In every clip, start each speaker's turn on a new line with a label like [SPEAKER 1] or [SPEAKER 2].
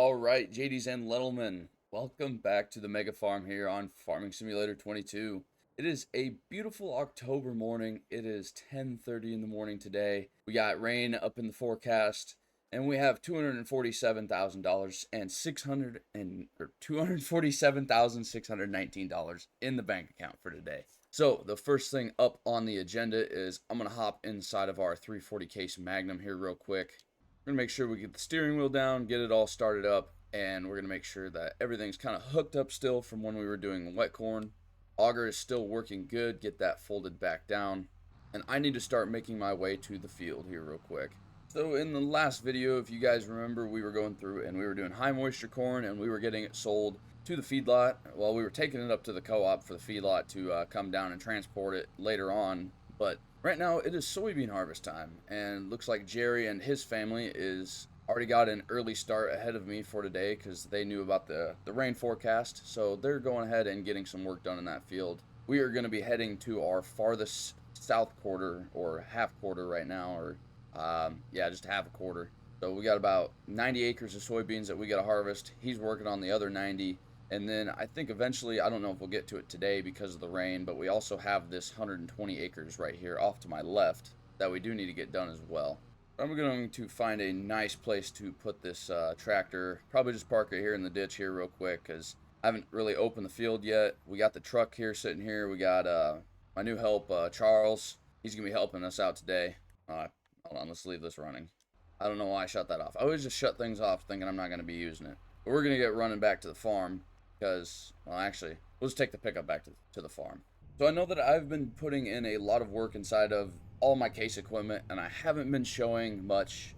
[SPEAKER 1] All right, JD's and Littleman, welcome back to the Mega Farm here on Farming Simulator 22. It is a beautiful October morning. It is 10:30 in the morning today. We got rain up in the forecast, and we have $247,000 and $247,619 in the bank account for today. So the first thing up on the agenda is I'm gonna hop inside of our 340 case Magnum here real quick. We're gonna make sure we get the steering wheel down, get it all started up, and we're gonna make sure that everything's kind of hooked up still from when we were doing wet corn. Auger is still working good, get that folded back down. And I need to start making my way to the field here real quick. So in the last video, if you guys remember, we were going through and we were doing high moisture corn and we were getting it sold to the feedlot. Well, we were taking it up to the co-op for the feedlot to come down and transport it later on. But right now it is soybean harvest time, and looks like Jerry and his family is already got an early start ahead of me for today because they knew about the rain forecast. So they're going ahead and getting some work done in that field. We are going to be heading to our farthest south quarter, or half quarter right now, or yeah, just half a quarter. So we got about 90 acres of soybeans that we got to harvest. He's working on the other 90. And then I think eventually, I don't know if we'll get to it today because of the rain, but we also have this 120 acres right here off to my left that we do need to get done as well. I'm going to find a nice place to put this tractor. Probably just park it here in the ditch here real quick because I haven't really opened the field yet. We got the truck here sitting here. We got my new help, Charles. He's going to be helping us out today. Hold on, let's leave this running. I don't know why I shut that off. I always just shut things off thinking I'm not going to be using it. But we're going to get running back to the farm. Because, well, actually, we'll just take the pickup back to the farm. So I know that I've been putting in a lot of work inside of all my case equipment, and I haven't been showing much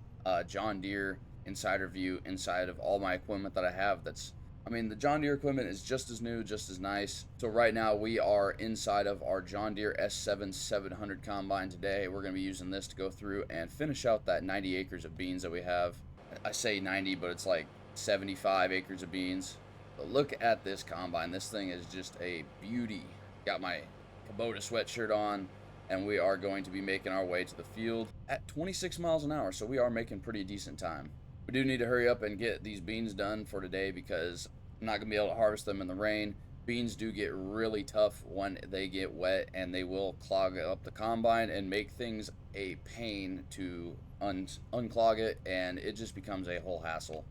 [SPEAKER 1] John Deere insider view inside of all my equipment that I have. The John Deere equipment is just as new, just as nice. So right now we are inside of our John Deere S7 700 combine today. We're going to be using this to go through and finish out that 90 acres of beans that we have. I say 90, but it's like 75 acres of beans. But look at this combine. This thing is just a beauty. Got my Kubota sweatshirt on, and we are going to be making our way to the field at 26 miles an hour, so we are making pretty decent time. We do need to hurry up and get these beans done for today because I'm not going to be able to harvest them in the rain. Beans do get really tough when they get wet, and they will clog up the combine and make things a pain to unclog it, and it just becomes a whole hassle.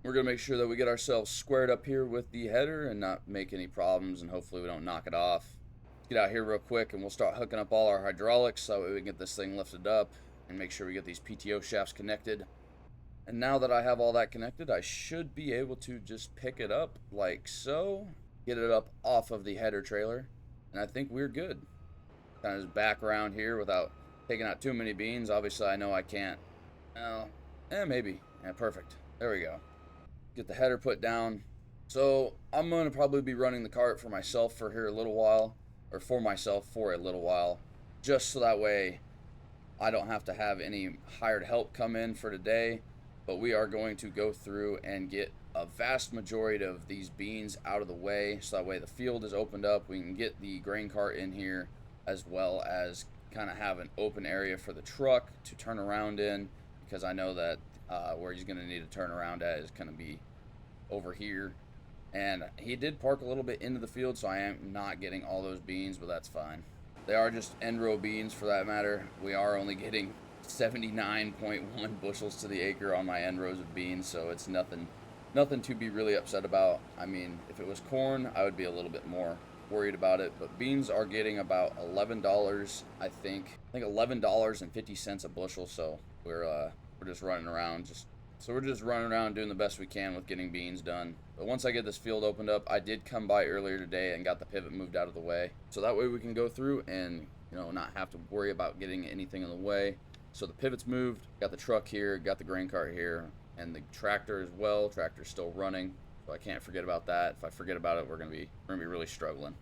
[SPEAKER 1] We're going to make sure that we get ourselves squared up here with the header and not make any problems, and hopefully we don't knock it off. Let's get out here real quick and we'll start hooking up all our hydraulics so that we can get this thing lifted up and make sure we get these PTO shafts connected. And now that I have all that connected, I should be able to just pick it up like so, get it up off of the header trailer, and I think we're good. Kind of just back around here without taking out too many beans. Obviously I know I can't. Maybe. Yeah, perfect. There we go. Get the header put down. So I'm going to probably be running the cart for myself for here a little while, or for myself for a little while, just so that way I don't have to have any hired help come in for today. But we are going to go through and get a vast majority of these beans out of the way, so that way the field is opened up. We can get the grain cart in here, as well as kind of have an open area for the truck to turn around in, because I know that where he's going to need to turn around at is going to be over here. And he did park a little bit into the field, so I am not getting all those beans, but that's fine. They are just end row beans for that matter. We are only getting 79.1 bushels to the acre on my end rows of beans, so it's nothing to be really upset about. I mean, if it was corn, I would be a little bit more worried about it, but beans are getting about $11, I think $11.50 a bushel, so we're just running around doing the best we can with getting beans done. But once I get this field opened up, I did come by earlier today and got the pivot moved out of the way, so that way we can go through and not have to worry about getting anything in the way. So the pivot's moved, got the truck here, got the grain cart here, and the tractor as well. Tractor's still running, so I can't forget about that. If I forget about it, we're gonna be really struggling.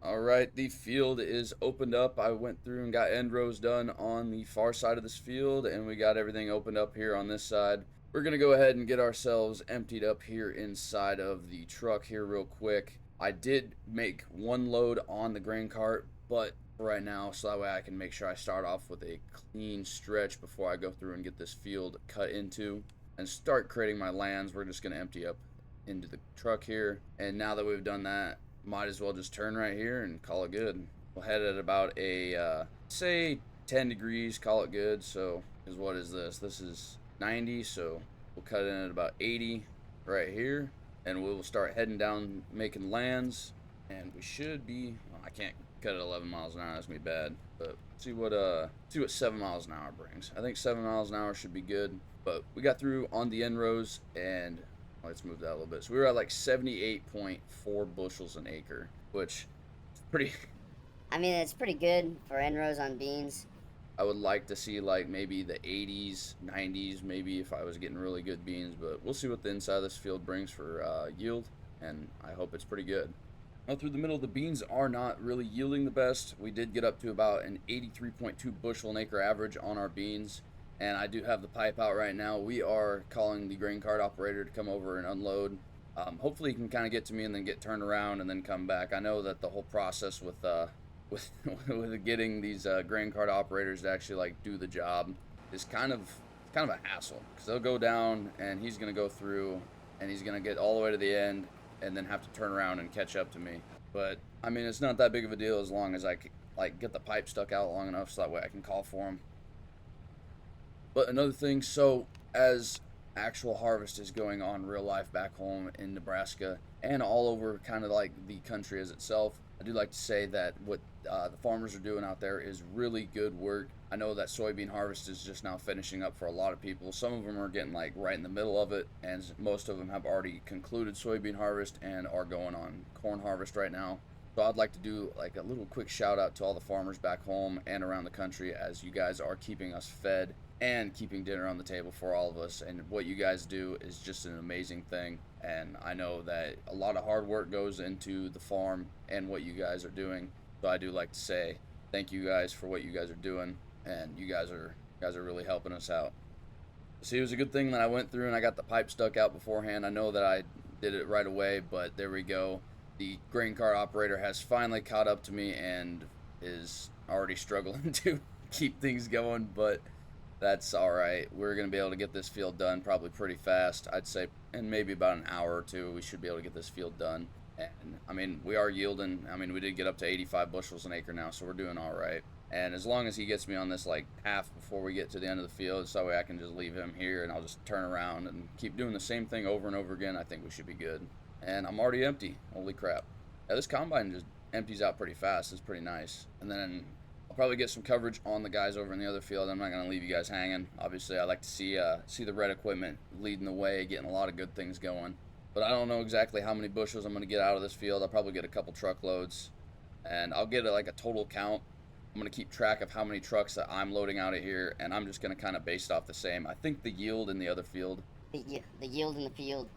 [SPEAKER 1] All right, the field is opened up. I went through and got end rows done on the far side of this field, and we got everything opened up here on this side. We're gonna go ahead and get ourselves emptied up here inside of the truck here real quick. I did make one load on the grain cart, but right now, so that way I can make sure I start off with a clean stretch before I go through and get this field cut into and start creating my lands. We're just going to empty up into the truck here, and now that we've done that, might as well just turn right here and call it good. We'll head at about a say 10 degrees, call it good. So is what is this? This is 90, so we'll cut in at about 80 right here, and we will start heading down making lands, and we should be, well, I can't cut at 11 miles an hour, that's gonna be bad, but see what 7 miles an hour brings. I think 7 miles an hour should be good. But we got through on the end rows, and let's move that a little bit. So we were at like 78.4 bushels an acre, which is pretty.
[SPEAKER 2] I mean, it's pretty good for end rows on beans.
[SPEAKER 1] I would like to see like maybe the 80s, 90s, maybe if I was getting really good beans, but we'll see what the inside of this field brings for yield, and I hope it's pretty good. Now through the middle, the beans are not really yielding the best. We did get up to about an 83.2 bushel an acre average on our beans, and I do have the pipe out right now. We are calling the grain cart operator to come over and unload. Hopefully he can kind of get to me and then get turned around and then come back. I know that the whole process with with getting these grain cart operators to actually like do the job is kind of a hassle, because they'll go down and he's gonna go through and he's gonna get all the way to the end and then have to turn around and catch up to me. But I mean, it's not that big of a deal as long as I like get the pipe stuck out long enough so that way I can call for him. But another thing, so as actual harvest is going on real life back home in Nebraska and all over kind of like the country as itself, I do like to say that what the farmers are doing out there is really good work. I know that soybean harvest is just now finishing up for a lot of people. Some of them are getting like right in the middle of it, and most of them have already concluded soybean harvest and are going on corn harvest right now. So I'd like to do like a little quick shout out to all the farmers back home and around the country, as you guys are keeping us fed and keeping dinner on the table for all of us. And what you guys do is just an amazing thing. And I know that a lot of hard work goes into the farm and what you guys are doing. So I do like to say thank you guys for what you guys are doing, and you guys are really helping us out. See, it was a good thing that I went through and I got the pipe stuck out beforehand. I know that I did it right away, but there we go. The grain cart operator has finally caught up to me and is already struggling to keep things going, but that's all right. We're going to be able to get this field done probably pretty fast. I'd say in maybe about an hour or two, we should be able to get this field done. And I mean, we are yielding. I mean, we did get up to 85 bushels an acre now, so we're doing all right. And as long as he gets me on this like half before we get to the end of the field, so that way I can just leave him here and I'll just turn around and keep doing the same thing over and over again, I think we should be good. And I'm already empty. Holy crap. Yeah, this combine just empties out pretty fast. It's pretty nice. And then I'll probably get some coverage on the guys over in the other field. I'm not going to leave you guys hanging. Obviously, I like to see the red equipment leading the way, getting a lot of good things going. But I don't know exactly how many bushels I'm going to get out of this field. I'll probably get a couple truckloads, and I'll get like a total count. I'm going to keep track of how many trucks that I'm loading out of here, and I'm just going to kind of base it off the same. I think the yield in the other field.
[SPEAKER 2] The yield in the field.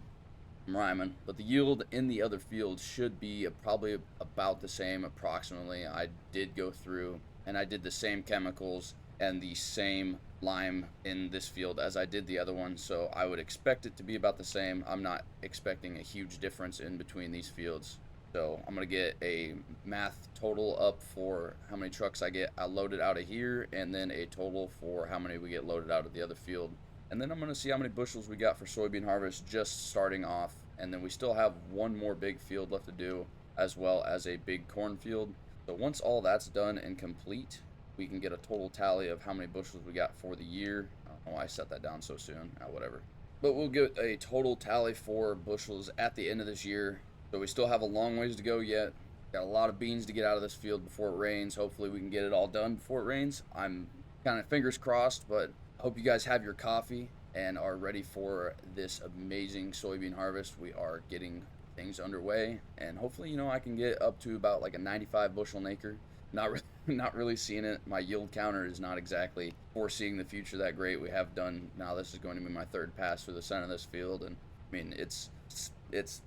[SPEAKER 1] I'm rhyming, but the yield in the other field should be probably about the same approximately. I did go through and I did the same chemicals and the same lime in this field as I did the other one, so I would expect it to be about the same. I'm not expecting a huge difference in between these fields. So I'm going to get a math total up for how many trucks I get loaded out of here, and then a total for how many we get loaded out of the other field. And then I'm going to see how many bushels we got for soybean harvest just starting off. And then we still have one more big field left to do, as well as a big corn field. So once all that's done and complete, we can get a total tally of how many bushels we got for the year. I don't know why I set that down so soon. Whatever. But we'll get a total tally for bushels at the end of this year. So we still have a long ways to go yet. Got a lot of beans to get out of this field before it rains. Hopefully we can get it all done before it rains. I'm kind of fingers crossed, but I hope you guys have your coffee and are ready for this amazing soybean harvest. We are getting things underway, and hopefully, I can get up to about like a 95 bushel an acre. Not really seeing it. My yield counter is not exactly foreseeing the future that great. We have done, now this is going to be my third pass through the center of this field, and I mean, it's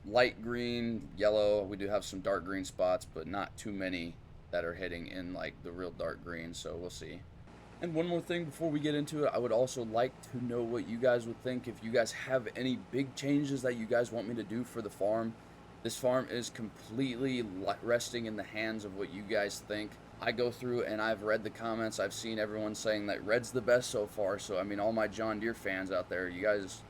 [SPEAKER 1] light green, yellow. We do have some dark green spots, but not too many that are hitting in like the real dark green, so we'll see. And one more thing before we get into it, I would also like to know what you guys would think. If you guys have any big changes that you guys want me to do for the farm. This farm is completely resting in the hands of what you guys think. I go through and I've read the comments. I've seen everyone saying that red's the best so far. So I mean, all my John Deere fans out there, you guys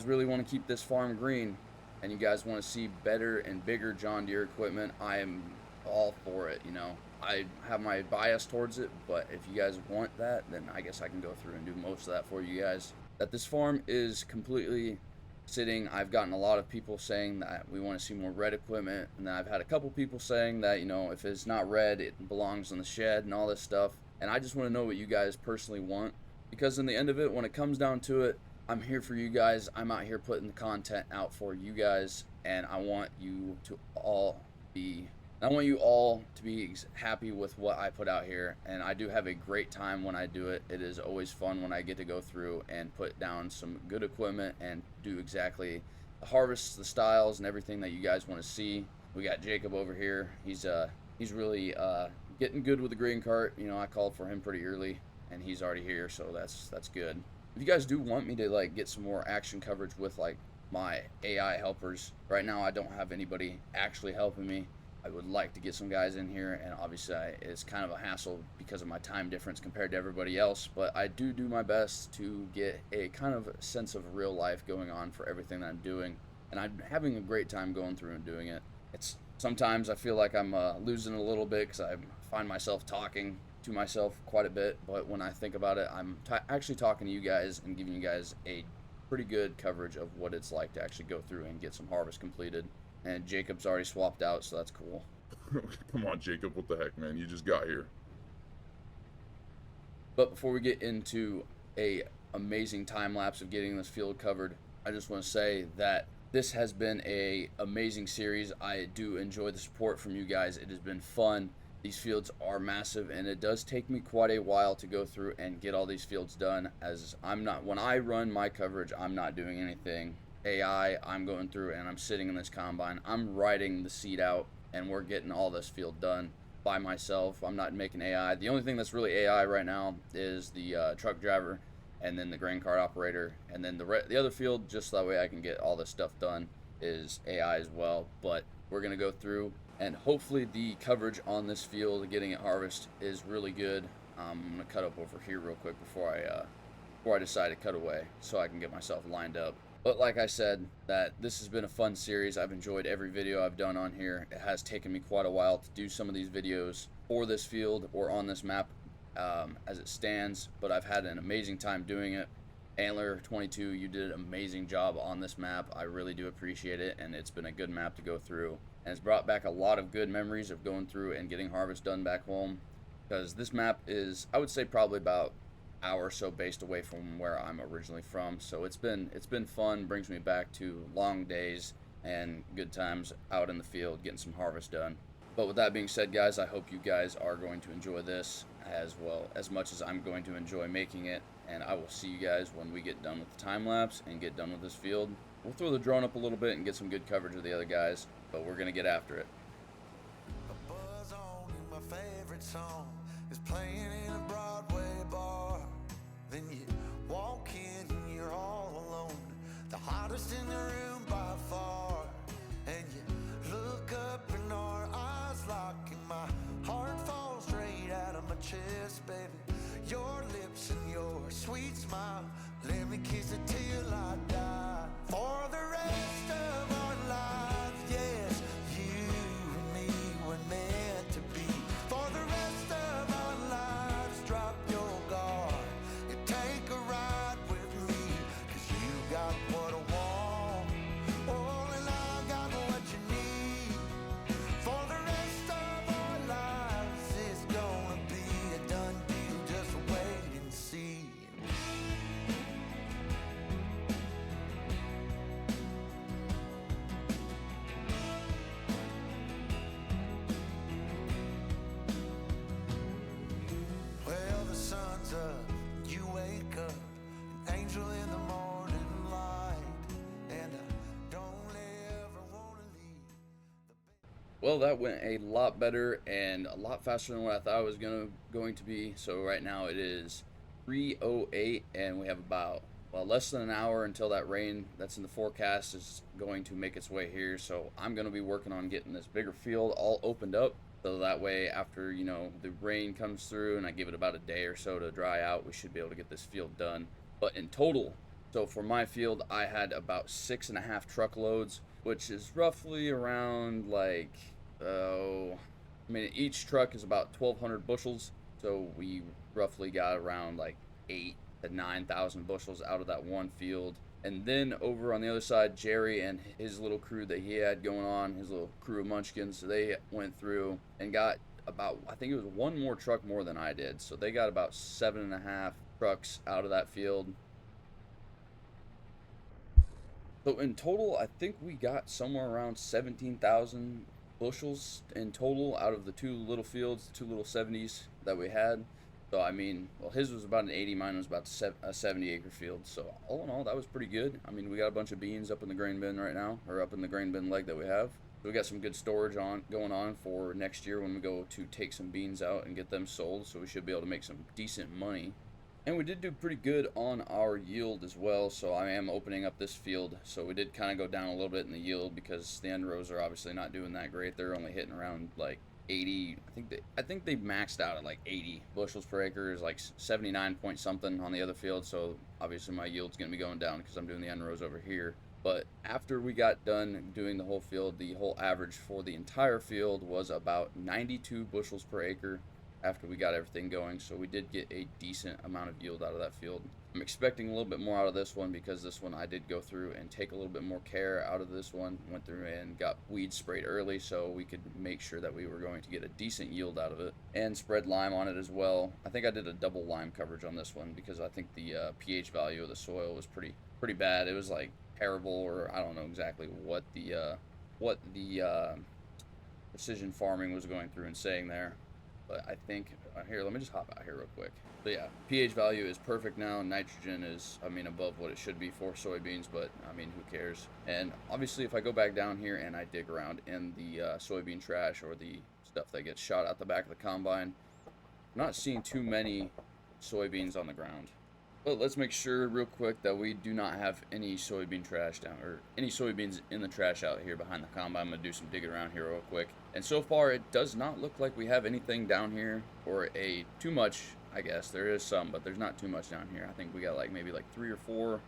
[SPEAKER 1] really want to keep this farm green, and you guys want to see better and bigger John Deere equipment. I am all for it. You know, I have my bias towards it, but if you guys want that, then I guess I can go through and do most of that for you guys. That this farm is completely sitting. I've gotten a lot of people saying that we want to see more red equipment, and then I've had a couple people saying that, you know, if it's not red, it belongs in the shed and all this stuff. And I just want to know what you guys personally want, because in the end of it, when it comes down to it, I'm here for you guys. I'm out here putting the content out for you guys, and I want you to all be I want you all to be happy with what I put out here, and I do have a great time when I do it. It is always fun when I get to go through and put down some good equipment and do exactly the harvests, the styles, and everything that you guys want to see. We got Jacob over here. He's really getting good with the grain cart. You know, I called for him pretty early, and he's already here, so that's good. If you guys do want me to like get some more action coverage with like my AI helpers, right now I don't have anybody actually helping me. I would like to get some guys in here, and obviously it's kind of a hassle because of my time difference compared to everybody else, but I do my best to get a kind of sense of real life going on for everything that I'm doing, and I'm having a great time going through and doing it. It's sometimes I feel like I'm losing a little bit because I find myself talking to myself quite a bit, but when I think about it, I'm actually talking to you guys and giving you guys a pretty good coverage of what it's like to actually go through and get some harvest completed. And Jacob's already swapped out, so that's cool.
[SPEAKER 3] Come on, Jacob. What the heck, man? You just got here.
[SPEAKER 1] But before we get into a amazing time lapse of getting this field covered, I just want to say that this has been a amazing series. I do enjoy the support from you guys. It has been fun. These fields are massive, and it does take me quite a while to go through and get all these fields done, as when I run my coverage, I'm not doing anything AI. I'm going through and I'm sitting in this combine. I'm riding the seed out, and we're getting all this field done by myself. I'm not making AI. The only thing that's really AI right now is the truck driver, and then the grain cart operator, and then the other field, just so that way I can get all this stuff done, is AI as well. But we're gonna go through, and hopefully the coverage on this field, getting it harvested, is really good. I'm gonna cut up over here real quick before I decide to cut away, so I can get myself lined up. But like I said, that this has been a fun series. I've enjoyed every video I've done on here. It has taken me quite a while to do some of these videos for this field or on this map as it stands, but I've had an amazing time doing it. Antler 22, you did an amazing job on this map. I really do appreciate it, and it's been a good map to go through. And it's brought back a lot of good memories of going through and getting harvest done back home, because this map is, I would say, probably about hour or so based away from where I'm originally from. So it's been fun, brings me back to long days and good times out in the field getting some harvest done. But with that being said, guys, I hope you guys are going to enjoy this as well as much as I'm going to enjoy making it, and I will see you guys when we get done with the time lapse and get done with this field. We'll throw the drone up a little bit and get some good coverage of the other guys, but we're gonna get after it.
[SPEAKER 4] A buzz on in my favorite song is playing in a Broadway bar. Then you walk in and you're all alone, the hottest in the room by far. And you look up and our eyes lock, and my heart falls straight out of my chest, baby. Your lips and your sweet smile, let me kiss it till I die. For the rest of our lives, yes, you and me were meant to be. For the rest of our lives, drop your guard, you take a ride with me, 'cause you got what I want, oh, and I got what you need. For the rest of our lives, it's gonna be a done deal, just wait and see. Well, the sun's up, you wake up, an angel in the morning light, and I don't ever wanna leave.
[SPEAKER 1] Well, that went a lot better and a lot faster than what I thought it was going to be. So right now it is 3:08, and we have about, well, less than an hour until that rain that's in the forecast is going to make its way here. So I'm going to be working on getting this bigger field all opened up, So that way, after, you know, the rain comes through and I give it about a day or so to dry out, we should be able to get this field done. But in total, so for my field, I had about 6.5 truckloads, which is roughly around like, I mean, each truck is about 1,200 bushels. So we roughly got around like 8 to 9,000 bushels out of that one field. And then over on the other side, Jerry and his little crew that he had going on, his little crew of munchkins, they went through and got about, I think it was one more truck more than I did. So they got about 7.5 trucks out of that field. So in total, I think we got somewhere around 17,000 bushels in total out of the two little fields, the two little 70s that we had. So, I mean, well, his was about an 80, mine was about a 70-acre field. So, all in all, that was pretty good. I mean, we got a bunch of beans up in the grain bin right now, or up in the grain bin leg that we have. So, we got some good storage going on for next year when we go to take some beans out and get them sold. So, we should be able to make some decent money. And we did do pretty good on our yield as well. So, I am opening up this field. So, we did kind of go down a little bit in the yield because the end rows are obviously not doing that great. They're only hitting around like 80. I think they maxed out at like 80 bushels per acre, is like 79 point something on the other field. So obviously my yield's going to be going down because I'm doing the end rows over here. But after we got done doing the whole field, the whole average for the entire field was about 92 bushels per acre after we got everything going. So we did get a decent amount of yield out of that field. I'm expecting a little bit more out of this one because this one I did go through and take a little bit more care out of this one. Went through and got weed sprayed early so we could make sure that we were going to get a decent yield out of it, and spread lime on it as well. I think I did a double lime coverage on this one because I think the pH value of the soil was pretty bad. It was like terrible, or I don't know exactly what the precision farming was going through and saying there. But I think, here, let me just hop out here real quick. But yeah, pH value is perfect now. Nitrogen is, I mean, above what it should be for soybeans, but I mean, who cares? And obviously, if I go back down here and I dig around in the soybean trash or the stuff that gets shot out the back of the combine, I'm not seeing too many soybeans on the ground. But let's make sure real quick that we do not have any soybean trash down, or any soybeans in the trash out here behind the combine. I'm going to do some digging around here real quick. And so far, it does not look like we have anything down here, or too much, I guess. There is some, but there's not too much down here. I think we got like maybe like 3 or 4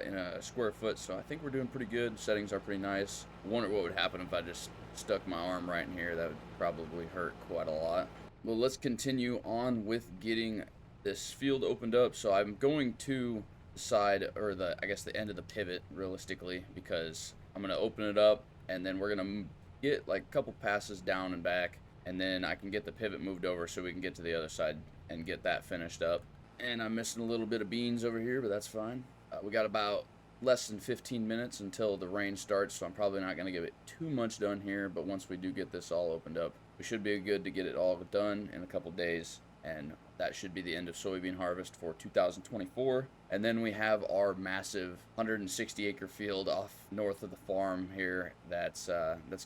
[SPEAKER 1] in a square foot, so I think we're doing pretty good. Settings are pretty nice. I wonder what would happen if I just stuck my arm right in here. That would probably hurt quite a lot. Well, let's continue on with getting this field opened up. So I'm going to the side, or I guess the end of the pivot realistically, because I'm going to open it up and then we're going to get like a couple passes down and back, and then I can get the pivot moved over so we can get to the other side and get that finished up. And I'm missing a little bit of beans over here, but that's fine. We got about less than 15 minutes until the rain starts, so I'm probably not going to give it too much done here, but once we do get this all opened up, we should be good to get it all done in a couple days. And that should be the end of soybean harvest for 2024. And then we have our massive 160-acre field off north of the farm here. That's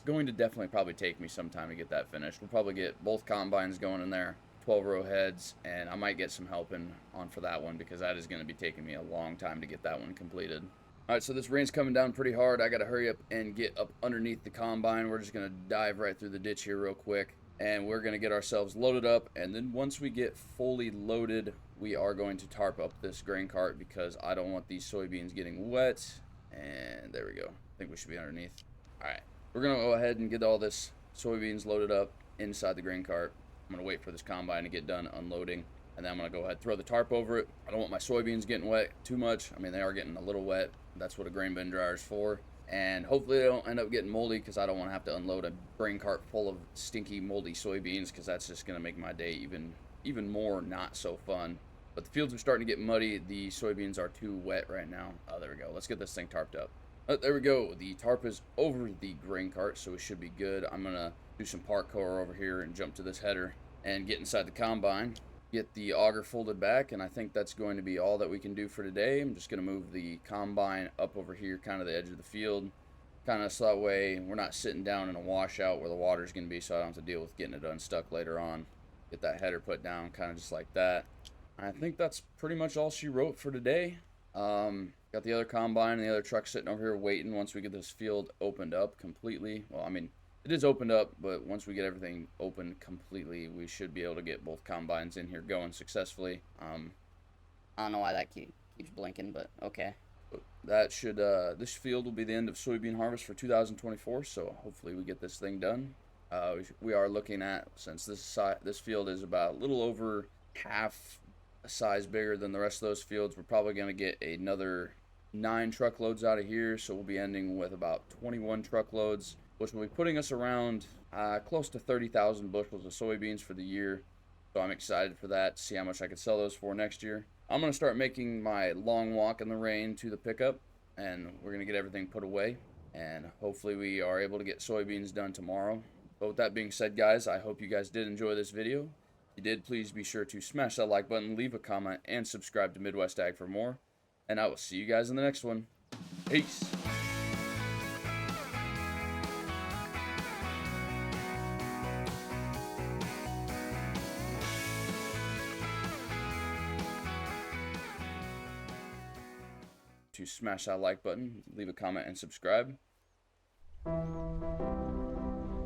[SPEAKER 1] going to definitely probably take me some time to get that finished. We'll probably get both combines going in there, 12-row heads, and I might get some help on for that one because that is going to be taking me a long time to get that one completed. All right, so this rain's coming down pretty hard. I got to hurry up and get up underneath the combine. We're just going to dive right through the ditch here real quick. And we're going to get ourselves loaded up, and then once we get fully loaded, we are going to tarp up this grain cart because I don't want these soybeans getting wet. And there we go. I think we should be underneath. All right, we're going to go ahead and get all this soybeans loaded up inside the grain cart. I'm going to wait for this combine to get done unloading, and then I'm going to go ahead and throw the tarp over it. I don't want my soybeans getting wet too much. I mean, they are getting a little wet. That's what a grain bin dryer is for. And hopefully they don't end up getting moldy because I don't want to have to unload a grain cart full of stinky, moldy soybeans because that's just going to make my day even more not so fun. But the fields are starting to get muddy. The soybeans are too wet right now. Oh, there we go. Let's get this thing tarped up. Oh, there we go. The tarp is over the grain cart, so it should be good. I'm going to do some parkour over here and jump to this header and get inside the combine. Get the auger folded back, and I think that's going to be all that we can do for today. I'm just going to move the combine up over here, kind of the edge of the field, kind of so that way we're not sitting down in a washout where the water's going to be, so I don't have to deal with getting it unstuck later on. Get that header put down, kind of just like that. I think that's pretty much all she wrote for today. Got the other combine and the other truck sitting over here waiting once we get this field opened up completely. Well, I mean, It is opened up, but once we get everything open completely, we should be able to get both combines in here going successfully.
[SPEAKER 2] I don't know why that keeps blinking, but okay.
[SPEAKER 1] That should this field will be the end of soybean harvest for 2024, so hopefully we get this thing done. We are looking at, since this field is about a little over half a size bigger than the rest of those fields, we're probably going to get another 9 truckloads out of here, so we'll be ending with about 21 truckloads, which will be putting us around close to 30,000 bushels of soybeans for the year. So I'm excited for that, to see how much I can sell those for next year. I'm going to start making my long walk in the rain to the pickup, and we're going to get everything put away, and hopefully we are able to get soybeans done tomorrow. But with that being said, guys, I hope you guys did enjoy this video. If you did, please be sure to smash that like button, leave a comment, and subscribe to Midwest Ag for more. And I will see you guys in the next one. Peace. To smash that like button, leave a comment, and subscribe.